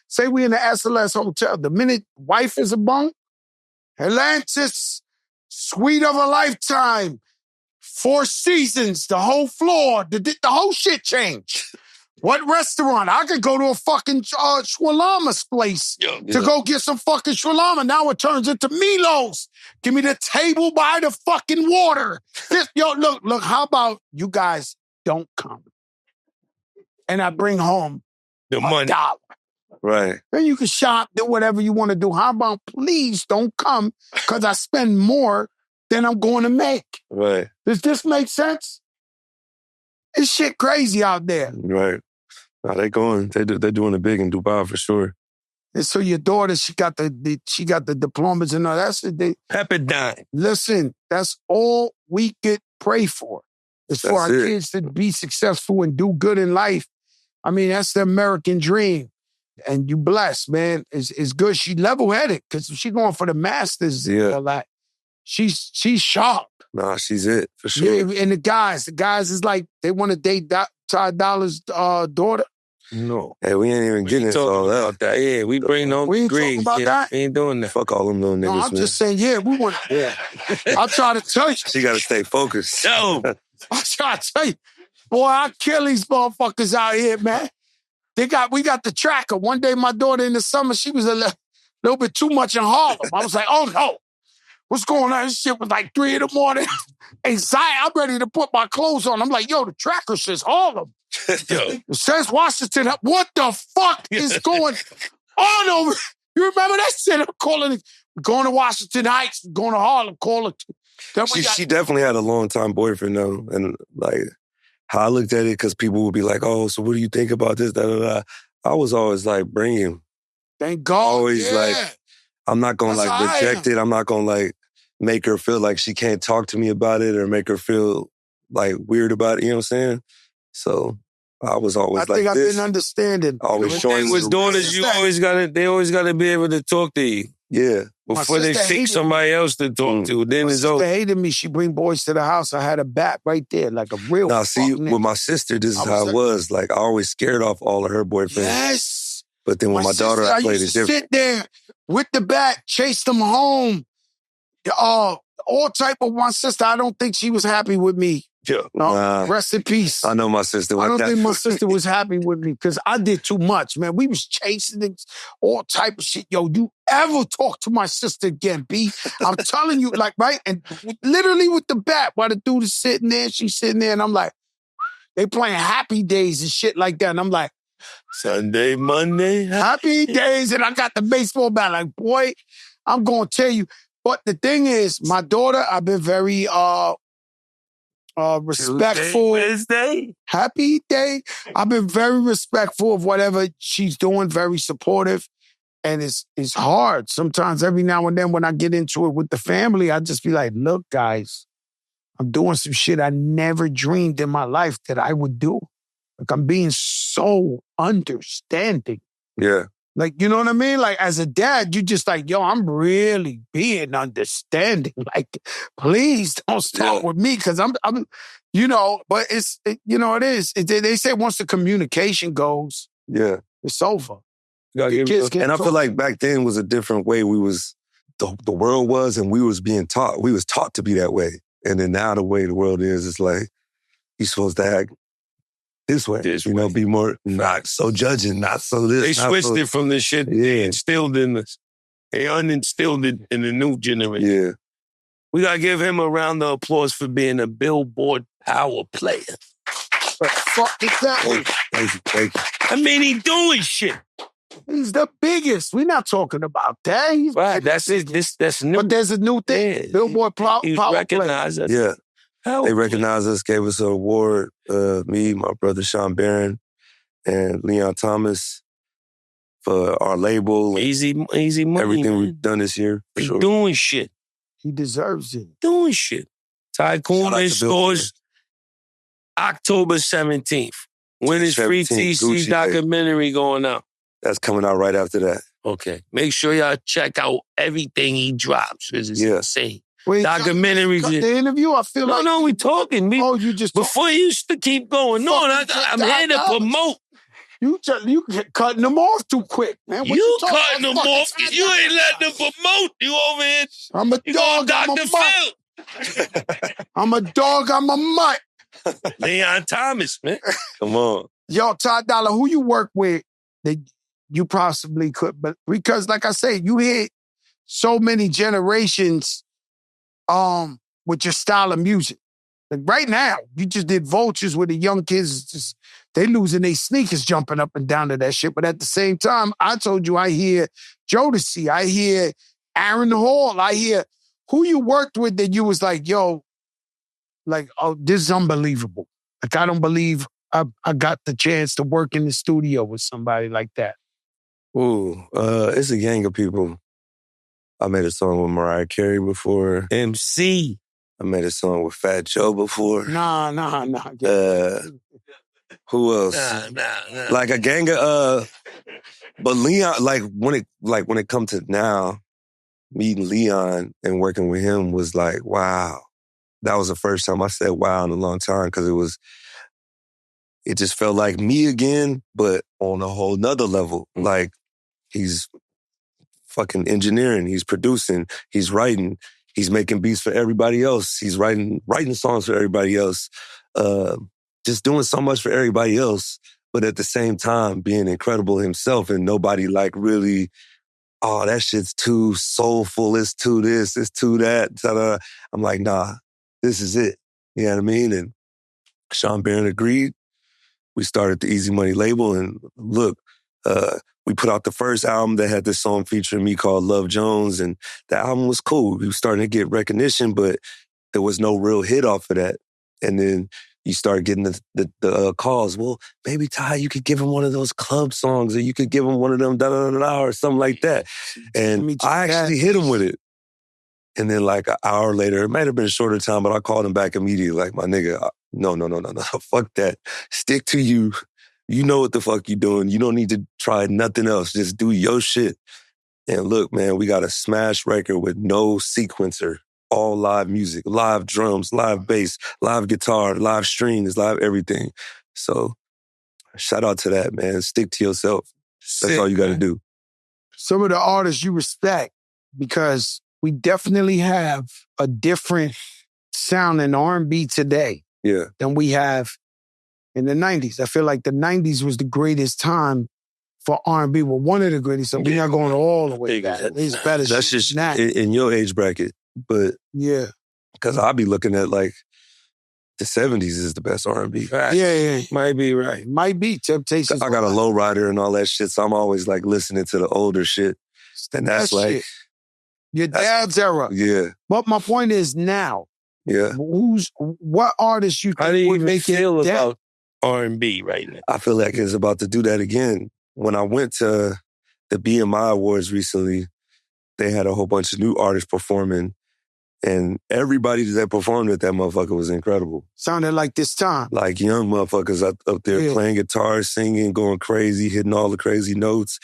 S1: say we in the SLS hotel. The minute wife is a bunk, Atlantis, suite of a lifetime, 4 seasons, the whole floor, the whole shit changed. What restaurant? I could go to a fucking shawarma place to go get some fucking shawarma. Now it turns into Milos. Give me the table by the fucking water. Look, how about you guys don't come? And I bring home
S3: the money.
S1: $1.
S2: Right.
S1: Then you can shop, do whatever you want to do. How about please don't come because I spend more than I'm going to make.
S2: Right.
S1: Does this make sense? It's shit crazy out there.
S2: Right. No, they're doing it big in Dubai for sure.
S1: And so your daughter, she got the diplomas and all that.
S3: Pepperdine.
S1: Listen, that's all we could pray for. Is for our kids to be successful and do good in life. I mean, that's the American dream. And you blessed, man. It's good. She level-headed because she going for the masters.
S2: Yeah.
S1: She's sharp.
S2: Nah, she's it for sure.
S1: Yeah, and the guys is like, they want to date Ty Dolla's daughter.
S3: No.
S2: Hey, we ain't even getting into all that.
S3: About that. Yeah, we bring no
S1: We ain't talking about that?
S3: We ain't doing that.
S2: Fuck all them little niggas,
S1: No, I'm
S2: man.
S1: just saying, we want.
S3: Yeah.
S1: I'm trying to tell you.
S2: She got to stay focused.
S3: Yo.
S1: I'm trying to tell you. Boy, I kill these motherfuckers out here, man. We got the tracker. One day, my daughter in the summer, she was a little bit too much in Harlem. I was like, oh no. What's going on? This shit was like 3 in the morning. Anxiety, I'm ready to put my clothes on. I'm like, yo, the tracker says Harlem. It says Washington. What the fuck is going on over? You remember that shit? I'm calling it, going to Washington Heights, going to Harlem, calling.
S2: She definitely had a long-time boyfriend, though. And, like, how I looked at it, because people would be like, oh, so what do you think about this, da, da, da. I was always like, bring him.
S1: Thank God.
S2: Always like, I'm not going to, like, reject it. I'm not going to, like, make her feel like she can't talk to me about it or make her feel, like, weird about it. You know what I'm saying? So I was always like this.
S1: I think I've been understanding.
S2: Always showing.
S3: With daughters, they always gotta be able to talk to you.
S2: Yeah.
S3: Before they pick somebody else to talk to. Then
S1: my
S3: it's over.
S1: sister hated me. She bring boys to the house. I had a bat right there, like a real.
S2: Now, see, with my sister, this is how it was. Like, I always scared off all of her boyfriends.
S1: Yes.
S2: But then with my daughter, I played it different.
S1: Sit there with the bat, chase them home. All type of my sister. I don't think she was happy with me.
S2: Yeah.
S1: No, rest in peace.
S2: I know my sister.
S1: I don't think my sister was happy with me because I did too much, man. We was chasing things, all type of shit. Yo, you ever talk to my sister again, B? I'm telling you, like, right? And literally with the bat, while the dude is sitting there, she's sitting there, and I'm like, they playing Happy Days and shit like that. And I'm like,
S3: Sunday, Monday,
S1: Happy Days. And I got the baseball bat. Like, boy, I'm going to tell you. But the thing is, my daughter, I've been very respectful.
S3: Wednesday.
S1: Happy day. I've been very respectful of whatever she's doing, very supportive. And it's hard. Sometimes every now and then when I get into it with the family, I just be like, look, guys, I'm doing some shit I never dreamed in my life that I would do. Like, I'm being so understanding.
S2: Yeah.
S1: Like, you know what I mean? Like, as a dad, you just like, yo, I'm really being understanding. Like, please don't start with me because I'm, you know, but it is. They say once the communication goes, it's over.
S2: And I feel like back then was a different way the world was, and we was being taught. We was taught to be that way. And then now the way the world is, it's like, you're supposed to act this way. Be more, not so judging, not so this.
S3: They switched it from this shit. They instilled in us. They uninstilled it in the new generation.
S2: Yeah.
S3: We got to give him a round of applause for being a Billboard power player.
S1: But fuck exactly.
S2: Thank you.
S3: I mean, he doing shit.
S1: He's the biggest. We're not talking about that.
S3: Right, that's it. That's new.
S1: But there's a new thing. Yeah. Billboard power
S3: recognize us.
S2: Yeah. They recognized us, gave us an award. Me, my brother Sean Barron, and Leon Thomas for our label.
S3: Easy money,
S2: everything
S3: man.
S2: we've done this year, for sure.
S3: Doing shit.
S1: He deserves it.
S3: Doing shit. Tycoon in stores October 17th. When is Free TC documentary going out?
S2: That's coming out right after that.
S3: Okay. Make sure y'all check out everything he drops. It's insane.
S1: Wait,
S3: documentary.
S1: The interview, I feel like...
S3: No, we talking.
S1: You just...
S3: Before you used to keep going on, I'm here to promote.
S1: You cutting them off too quick, man.
S3: You cutting them off. You ain't letting them promote. You over here.
S1: I'm a dog, I'm a mutt. I'm a dog, I'm a mutt.
S3: Leon Thomas, man.
S2: Come on.
S1: Yo, Ty Dolla, who you work with that you possibly could, but because like I say, you hit so many generations with your style of music. Like right now, you just did Vultures with the young kids. They losing their sneakers jumping up and down to that shit. But at the same time, I told you I hear Jodeci, I hear Aaron Hall, I hear who you worked with that you was like, yo, like, oh, this is unbelievable. Like, I don't believe I got the chance to work in the studio with somebody like that.
S2: Ooh, it's a gang of people. I made a song with Mariah Carey before.
S3: MC.
S2: I made a song with Fat Joe before.
S1: Nah.
S2: Who else?
S3: Nah.
S2: Like a gang of but Leon, when it comes to now, meeting Leon and working with him was like, wow. That was the first time I said wow in a long time because it just felt like me again, but on a whole nother level. Like he's fucking engineering, he's producing, he's writing, he's making beats for everybody else. He's writing songs for everybody else. Just doing so much for everybody else, but at the same time being incredible himself and nobody like really oh, that shit's too soulful, it's too this, it's too that. Ta-da. I'm like, nah, this is it. You know what I mean? And Sean Barron agreed. We started the EZMNY label, and look, we put out the first album that had this song featuring me called Love Jones, and the album was cool. We were starting to get recognition, but there was no real hit off of that. And then you start getting the calls. Well, maybe Ty, you could give him one of those club songs, or you could give him one of them da-da-da-da, or something like that. And I actually hit him with it. And then like an hour later, it might have been a shorter time, but I called him back immediately. Like, my nigga, no. Fuck that. Stick to you. You know what the fuck you doing. You don't need to try nothing else. Just do your shit. And look, man, we got a smash record with no sequencer. All live music, live drums, live bass, live guitar, live strings, live everything. So shout out to that, man. Stick to yourself. That's all you got to do.
S1: Some of the artists you respect, because we definitely have a different sound in R&B today than we have in the 90s. I feel like the 90s was the greatest time for R&B. Well, one of the greatest. So we're not going all the way back. It's better.
S2: That's just in your age bracket. But
S1: yeah,
S2: because I'll be looking at like the 70s is the best R&B.
S1: Right. Yeah.
S3: Might be right.
S1: Might be. Temptations.
S2: I got a low rider and all that shit, so I'm always like listening to the older shit. And that's like
S1: shit. Your dad's era.
S2: Yeah.
S1: But my point is now.
S2: Yeah.
S1: What artists you think
S3: How do you
S1: would
S3: even
S1: make
S3: feel
S1: it
S3: about R&B right now?
S2: I feel like it's about to do that again. When I went to the BMI Awards recently, they had a whole bunch of new artists performing. And everybody that performed at that motherfucker was incredible.
S1: Sounded like this time.
S2: Like young motherfuckers up there playing guitar, singing, going crazy, hitting all the crazy notes,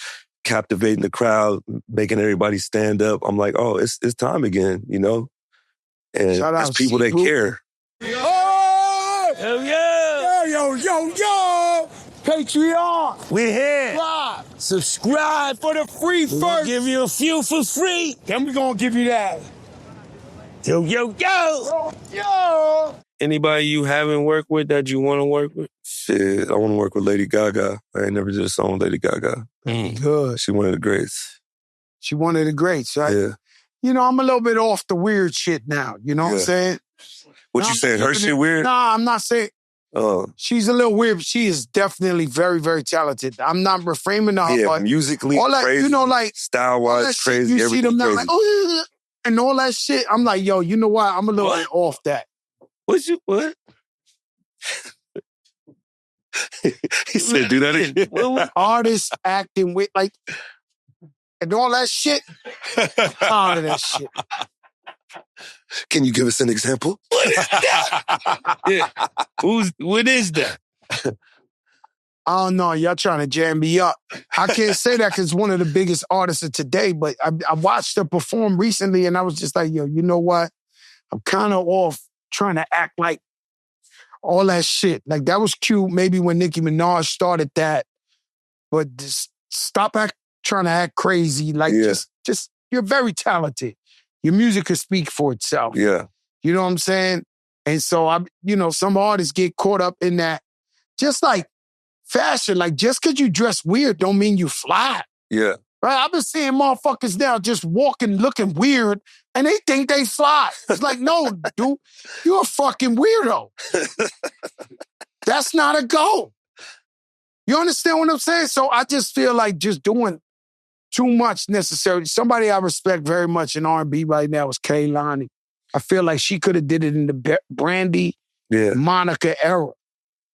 S2: captivating the crowd, making everybody stand up. I'm like, oh, it's time again, you know? And there's people that care.
S1: Oh!
S3: Hell yeah!
S1: Yo! Patreon!
S3: We're here!
S1: Subscribe for the free
S3: We're
S1: first!
S3: give you a few for free!
S1: Then we're gonna give you that.
S3: Yo! Anybody you haven't worked with that you want to work with?
S2: Shit, I want to work with Lady Gaga. I ain't never did a song with Lady Gaga.
S1: Good.
S2: She one of the greats.
S1: She one of the greats, right?
S2: Yeah.
S1: You know, I'm a little bit off the weird shit now. You know what I'm saying?
S2: What you saying? Her shit weird?
S1: Nah, I'm not saying. She's a little weird, but she is definitely very, very talented. I'm not reframing her.
S2: Yeah,
S1: but
S2: musically
S1: all that,
S2: crazy.
S1: You know, like
S2: style-wise crazy.
S1: You see them now, like, oh, and all that shit. I'm like, yo, you know what? I'm a little bit off that.
S3: What?
S2: He said, do that again.
S1: Artists acting with, like, and all that shit. All of that shit.
S2: Can you give us an example?
S3: What is that? Yeah. What is that?
S1: I don't know. Y'all trying to jam me up. I can't say that because one of the biggest artists of today, but I watched her perform recently and I was just like, yo, you know what? I'm kind of off trying to act like all that shit. Like, that was cute maybe when Nicki Minaj started that, but just stop trying to act crazy. Like, just you're very talented. Your music could speak for itself.
S2: Yeah.
S1: You know what I'm saying? And so, some artists get caught up in that. Just like fashion, like just because you dress weird don't mean you fly.
S2: Yeah.
S1: Right? I've been seeing motherfuckers now just walking, looking weird, and they think they fly. It's like, no, dude, you're a fucking weirdo. That's not a go. You understand what I'm saying? So I just feel like just doing too much necessarily. Somebody I respect very much in R&B right now is Kehlani. I feel like she could have did it in the Brandy, Monica era.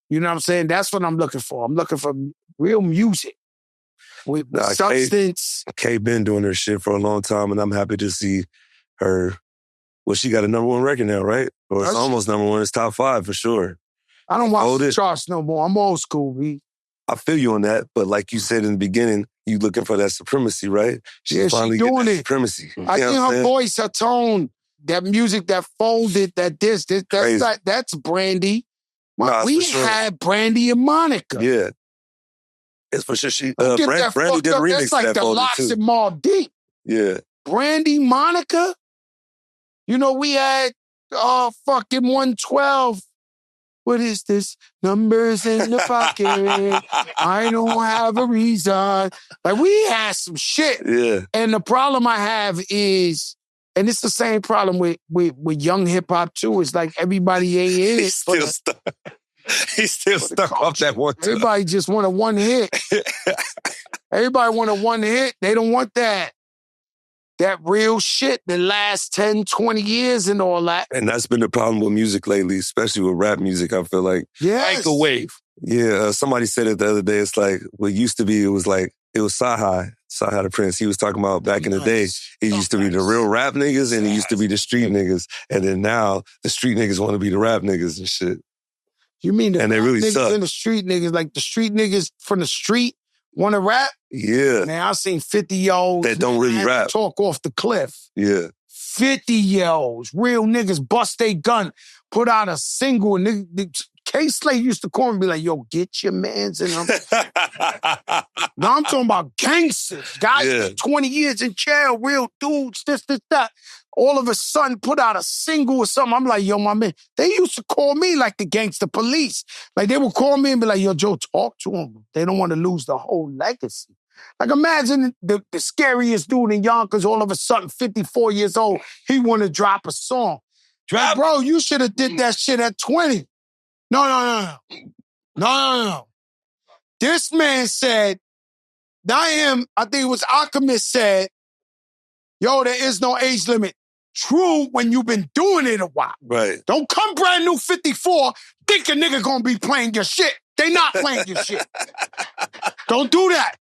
S1: You know what I'm saying? That's what I'm looking for. I'm looking for real music with substance.
S2: Kay been doing her shit for a long time, and I'm happy to see her. Well, she got a #1 record now, right? Or it's almost #1. It's top 5 for sure.
S1: I don't watch the charts no more. I'm old school, B.
S2: I feel you on that, but like you said in the beginning, you looking for that supremacy, right?
S1: She's finally doing it.
S2: Supremacy.
S1: I think her voice, her tone, that music, that folded, that's Brandy. We had Brandy and Monica.
S2: Yeah. It's for sure. Brandy did a remix
S1: that's like
S2: that
S1: the Locks and Mobb Deep.
S2: Yeah.
S1: Brandy, Monica. You know, we had fucking 112 What is this? Numbers in the pocket. I don't have a reason. Like, we had some shit.
S2: Yeah.
S1: And the problem I have is, and it's the same problem with young hip-hop, too. It's like everybody ain't in it.
S2: He's still stuck off that one time.
S1: Everybody just want a one hit. Everybody want a one hit. They don't want that real shit that lasts 10, 20 years and all that.
S2: And that's been the problem with music lately, especially with rap music, I feel like.
S1: Yes.
S3: Microwave.
S2: Yeah, somebody said it the other day. It's like, what used to be, it was Sahai the Prince. He was talking about back in the day, he used to be the real rap niggas and he used to be the street niggas. And then now, the street niggas want to be the rap niggas and shit.
S1: You mean the
S2: and they really
S1: niggas
S2: suck.
S1: and the street niggas, like the street niggas from the street want to rap?
S2: Yeah.
S1: Man, I seen 50-year-olds
S2: that don't really rap.
S1: Talk off the cliff.
S2: Yeah.
S1: 50-year-olds, real niggas bust they gun, put out a single, and K-Slay used to call and be like, yo, get your mans in them. Now I'm talking about gangsters, guys, 20 years in jail, real dudes, this, that. All of a sudden put out a single or something. I'm like, yo, my man, they used to call me like the gangster police. Like, they would call me and be like, yo, Joe, talk to them. They don't want to lose the whole legacy. Like, imagine the scariest dude in Yonkers, all of a sudden, 54 years old, he want to drop a song. Like, bro, you should have did that shit at 20. No. This man said, I think it was Alchemist said, yo, there is no age limit. True when you've been doing it a while.
S2: Right.
S1: Don't come brand new 54, think a nigga gonna be playing your shit. They not playing your shit. Don't do that.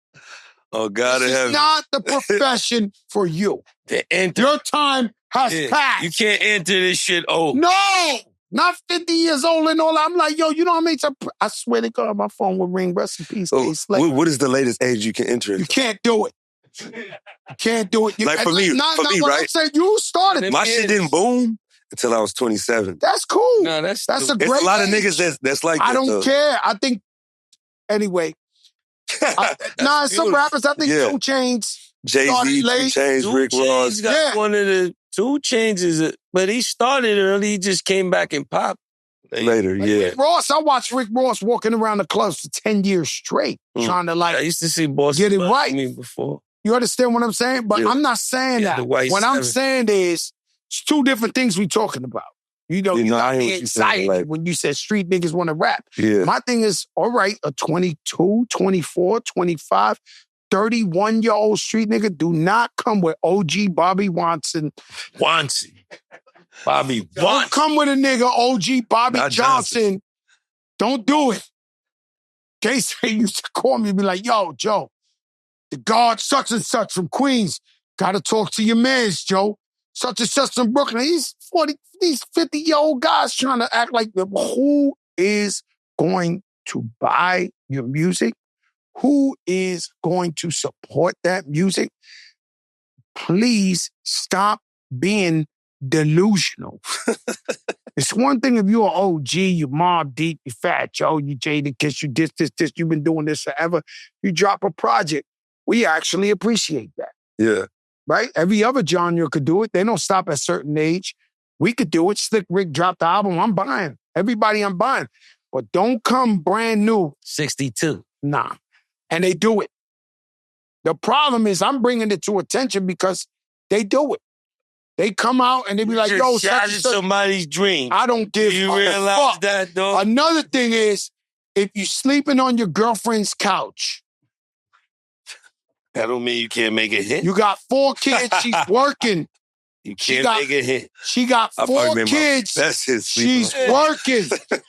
S2: Oh, God
S1: this is not the profession for you. Your time has passed.
S3: You can't enter this shit old.
S1: No! Not 50 years old and all that. I'm like, yo, you know what I mean? I swear to God, my phone will ring. Rest in peace.
S2: So, what is the latest age you can enter?
S1: You can't do it. You can't do it.
S2: Like for me,
S1: what
S2: right?
S1: I'm saying, you started.
S2: My shit didn't boom until I was 27.
S1: That's cool.
S3: No, that's
S1: a great
S2: It's a lot of
S1: age.
S2: niggas that's like that,
S1: I don't care. I think, anyway. Some rappers, I think 2 Chainz.
S2: Jay-Z, 2 Chainz, Rick Ross.
S3: Got one of the 2 Chainz, but he started early. He just came back and popped.
S2: Later,
S1: Rick Ross, I watched Rick Ross walking around the clubs for 10 years straight, trying to
S3: I used to see Boss
S1: get it right.
S3: Before.
S1: You understand what I'm saying? But I'm not saying that. What I'm saying is, it's 2 different things we talking about. You know, you got me excited when you said street niggas want to rap.
S2: Yeah.
S1: My thing is, all right, a 22, 24, 25, 31-year-old street nigga do not come with OG Bobby Watson.
S3: Bobby
S1: Don't come with a nigga OG Bobby Johnson. Don't do it. K-Say used to call me and be like, yo, Joe, the guard such and such from Queens. Gotta talk to your mans, Joe. Such and such from Brooklyn. These 50-year-old guys trying to act like who is going to buy your music? Who is going to support that music? Please stop being delusional. It's one thing if you're an OG, you Mobb Deep, you Fat Joe, you Jadakiss, you this, you've been doing this forever. You drop a project. We actually appreciate that.
S2: Yeah.
S1: Right? Every other genre could do it. They don't stop at a certain age. We could do it. Slick Rick dropped the album. I'm buying. Everybody I'm buying. But don't come brand new.
S3: 62.
S1: Nah. And they do it. The problem is I'm bringing it to attention because they do it. They come out and they be like, yo,
S3: shattered somebody's dream.
S1: I don't give
S3: you
S1: a
S3: realize
S1: fuck.
S3: That, though?
S1: Another thing is, if you're sleeping on your girlfriend's couch,
S3: that don't mean you can't make a hit.
S1: You got 4 kids, she's working.
S3: You can't make a hit.
S1: She got 4 kids. She's working.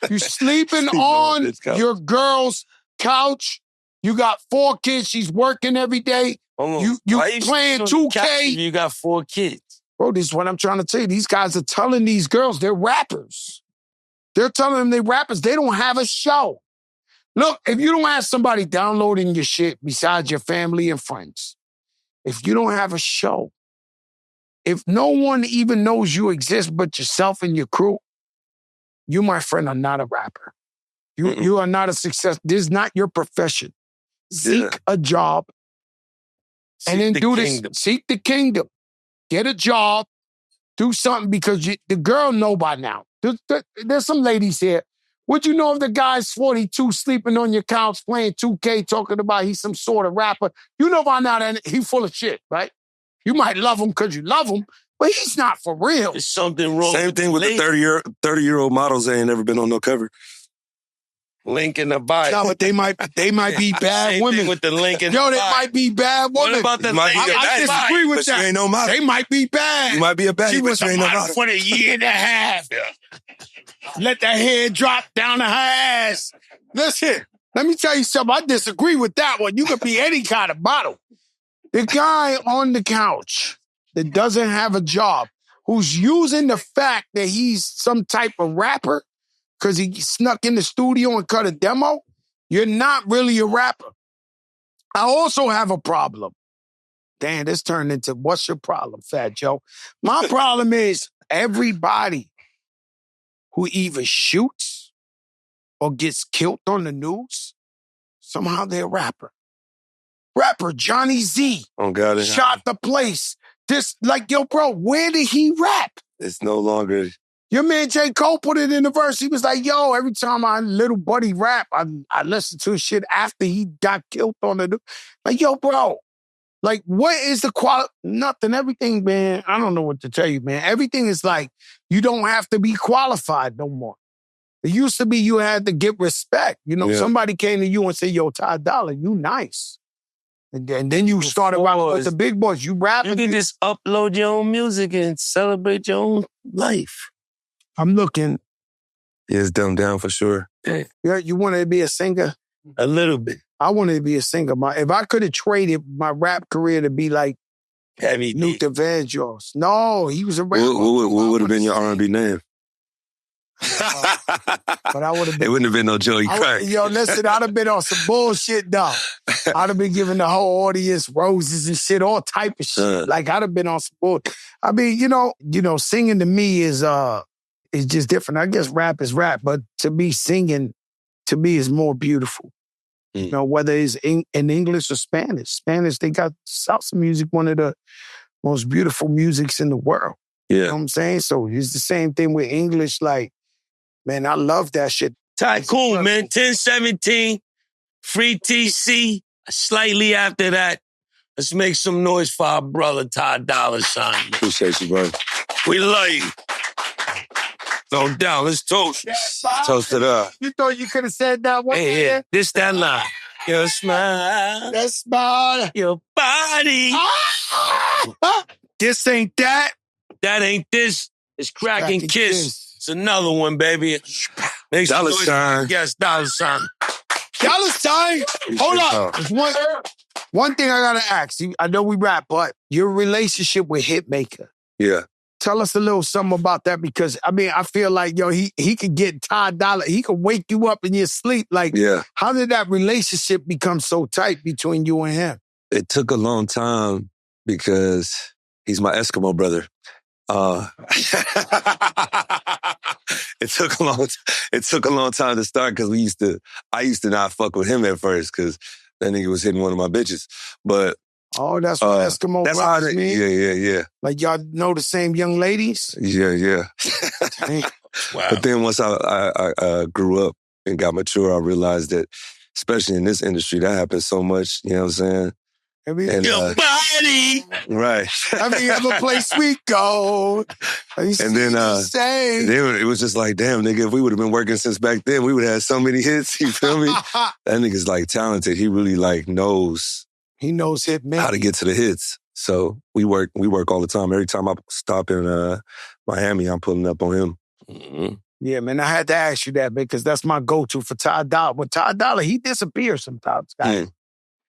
S1: You sleeping on your girl's couch. You got 4 kids. She's working every day. You playing 2K.
S3: You got 4 kids.
S1: Bro, this is what I'm trying to tell you. These guys are telling these girls they're rappers. They're telling them they're rappers. They don't have a show. Look, if you don't have somebody downloading your shit besides your family and friends, if you don't have a show, if no one even knows you exist but yourself and your crew, you, my friend, are not a rapper. You are not a success. This is not your profession. Seek a job and then do this. Seek the kingdom. Get a job. Do something because the girl know by now. There's some ladies here Would you know if the guy's 42 sleeping on your couch playing 2K talking about he's some sort of rapper? You know by now that he full of shit, right? You might love him because you love him, but he's not for real.
S3: There's something wrong.
S2: Same thing with the 30-year-old models that ain't never been on no cover.
S3: Link in the bio.
S1: No, but they might be bad
S3: Same
S1: women.
S3: thing with the link in the
S1: Yo, they
S3: bio.
S1: might be bad women.
S3: What about the link in the
S1: I disagree with
S2: but
S1: that.
S2: you ain't no model.
S1: They might be bad.
S2: You might be a baddie,
S1: She
S2: but
S1: was
S2: you
S1: a
S2: ain't no
S1: model
S2: model.
S1: for a year and a half. Let that hair drop down to her ass. Listen, let me tell you something. I disagree with that one. You could be any kind of model. The guy on the couch that doesn't have a job, who's using the fact that he's some type of rapper because he snuck in the studio and cut a demo, you're not really a rapper. I also have a problem. Damn, this turned into what's your problem, Fat Joe? My problem is everybody who either shoots or gets killed on the news, somehow they're a rapper. Rapper Johnny Z
S2: Oh, God.
S1: shot the place. This, like, yo, bro, where did he rap?
S2: It's no longer...
S1: Your man J. Cole put it in the verse. He was like, yo, every time my little buddy rap, I listen to his shit after he got killed on the news. Like, yo, bro, like, what is the quality? Nothing. Everything, man, I don't know what to tell you, man. Everything is like, you don't have to be qualified no more. It used to be you had to get respect. You know, somebody came to you and said, yo, Ty Dolla, you nice. And then you started rapping with the big boys. You rapping.
S3: You can just upload your own music and celebrate your own life.
S1: I'm looking.
S2: Yeah, it's dumbed down for sure.
S1: Yeah, you wanted to be a singer?
S3: A little bit.
S1: I wanted to be a singer. If I could have traded my rap career to be like
S3: Heavy
S1: Luther Vandross. No, he was a rapper.
S2: What would have been your R&B name?
S1: But I would have been.
S2: It wouldn't have been no Joey Crack.
S1: Yo, listen, I'd have been on some bullshit, though. I'd have been giving the whole audience roses and shit, all type of shit. Like, I'd have been on some bullshit. I mean, you know, singing to me is just different. I guess rap is rap, but to me, singing, to me, is more beautiful. You know, whether it's in English or Spanish. Spanish, they got salsa music, one of the most beautiful musics in the world.
S2: Yeah.
S1: You know what I'm saying? So it's the same thing with English. Like, man, I love that shit.
S3: Tycoon, man. 1017, free TC. Slightly after that, let's make some noise for our brother Ty Dolla sign.
S2: Appreciate you, bro.
S3: We love you. No doubt. Let's toast.
S2: Toast it up.
S1: You thought you could have said that one?
S3: Hey, yeah. This, that line. Your smile.
S1: That smile.
S3: Your body.
S1: This ain't that.
S3: That ain't this. It's Crackin' Kiss. It's another one, baby. Make some
S2: Dollar
S3: noise.
S2: sign.
S3: Yes, dollar sign.
S1: Dollar sign. Hold up. There's one thing I gotta ask you. I know we rap, but your relationship with Hitmaker.
S2: Yeah.
S1: Tell us a little something about that, because I mean, I feel like, yo, he could get Ty Dolla. He could wake you up in your sleep. Like, how did that relationship become so tight between you and him?
S2: It took a long time because he's my Eskimo brother. It took a long time to start because I used to not fuck with him at first because that nigga was hitting one of my bitches. But
S1: that's what Eskimo brothers mean?
S2: Yeah.
S1: Like, y'all know the same young ladies?
S2: Yeah.
S3: Wow.
S2: But then once I grew up and got mature, I realized that, especially in this industry, that happens so much, you know what I'm saying?
S3: Your body!
S2: Right.
S1: Have you ever played Sweet Gold?
S2: And then it was just like, damn, nigga, if we would have been working since back then, we would have had so many hits, you feel me? That nigga's like talented. He really like knows.
S1: He knows
S2: how to get to the hits. So we work all the time. Every time I stop in Miami, I'm pulling up on him.
S3: Mm-hmm.
S1: Yeah, man, I had to ask you that because that's my go-to for Ty Dolla. With Ty Dolla, he disappears sometimes, guys.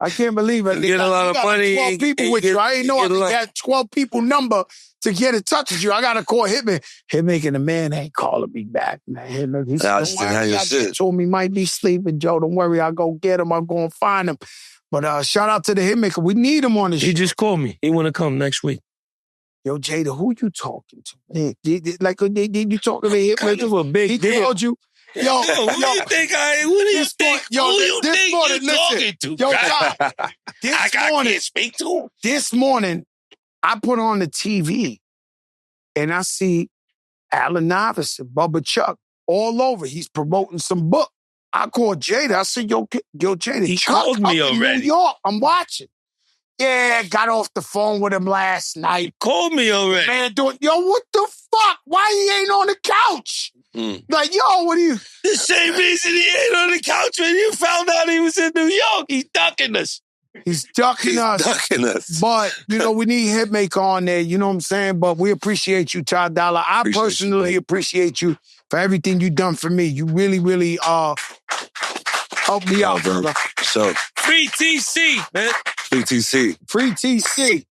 S1: I can't believe it.
S3: You get a lot of money.
S1: 12 people with you. I ain't know I got 12 people number to get in touch with you. I got to call Hitman. Hitmaker, the man ain't calling me back, man. He told me he might be sleeping, Joe. Don't worry, I'll go get him. I'll go and find him. But shout out to the Hitmaker. We need him on the show.
S3: He just called me. He want to come next week.
S1: Yo, Jada, who you talking to? Man, like, did you talking to Hitmaker?
S3: Kind of a big deal.
S1: He told you. Yo,
S3: who do you think talking to?
S1: Yo, I can't
S3: speak to him.
S1: This morning, I put on the TV and I see Allen Iverson, Bubba Chuck, all over. He's promoting some book. I called Jada. I said, yo, Jada,
S3: He
S1: Chuck
S3: called me
S1: up in
S3: already.
S1: New York. I'm watching. Yeah, got off the phone with him last night.
S3: He called me already.
S1: Man, yo, what the fuck? Why he ain't on the couch? Like, yo, what are you?
S3: The same reason he ain't on the couch when you found out he was in New York. He's ducking us.
S1: He's ducking us. But, you know, we need Hitmaker on there, you know what I'm saying? But we appreciate you, Ty Dolla. I personally appreciate you for everything you done for me. You really, really helped me out, brother.
S2: So
S3: Free TC, man.
S2: Free TC.
S1: Free TC.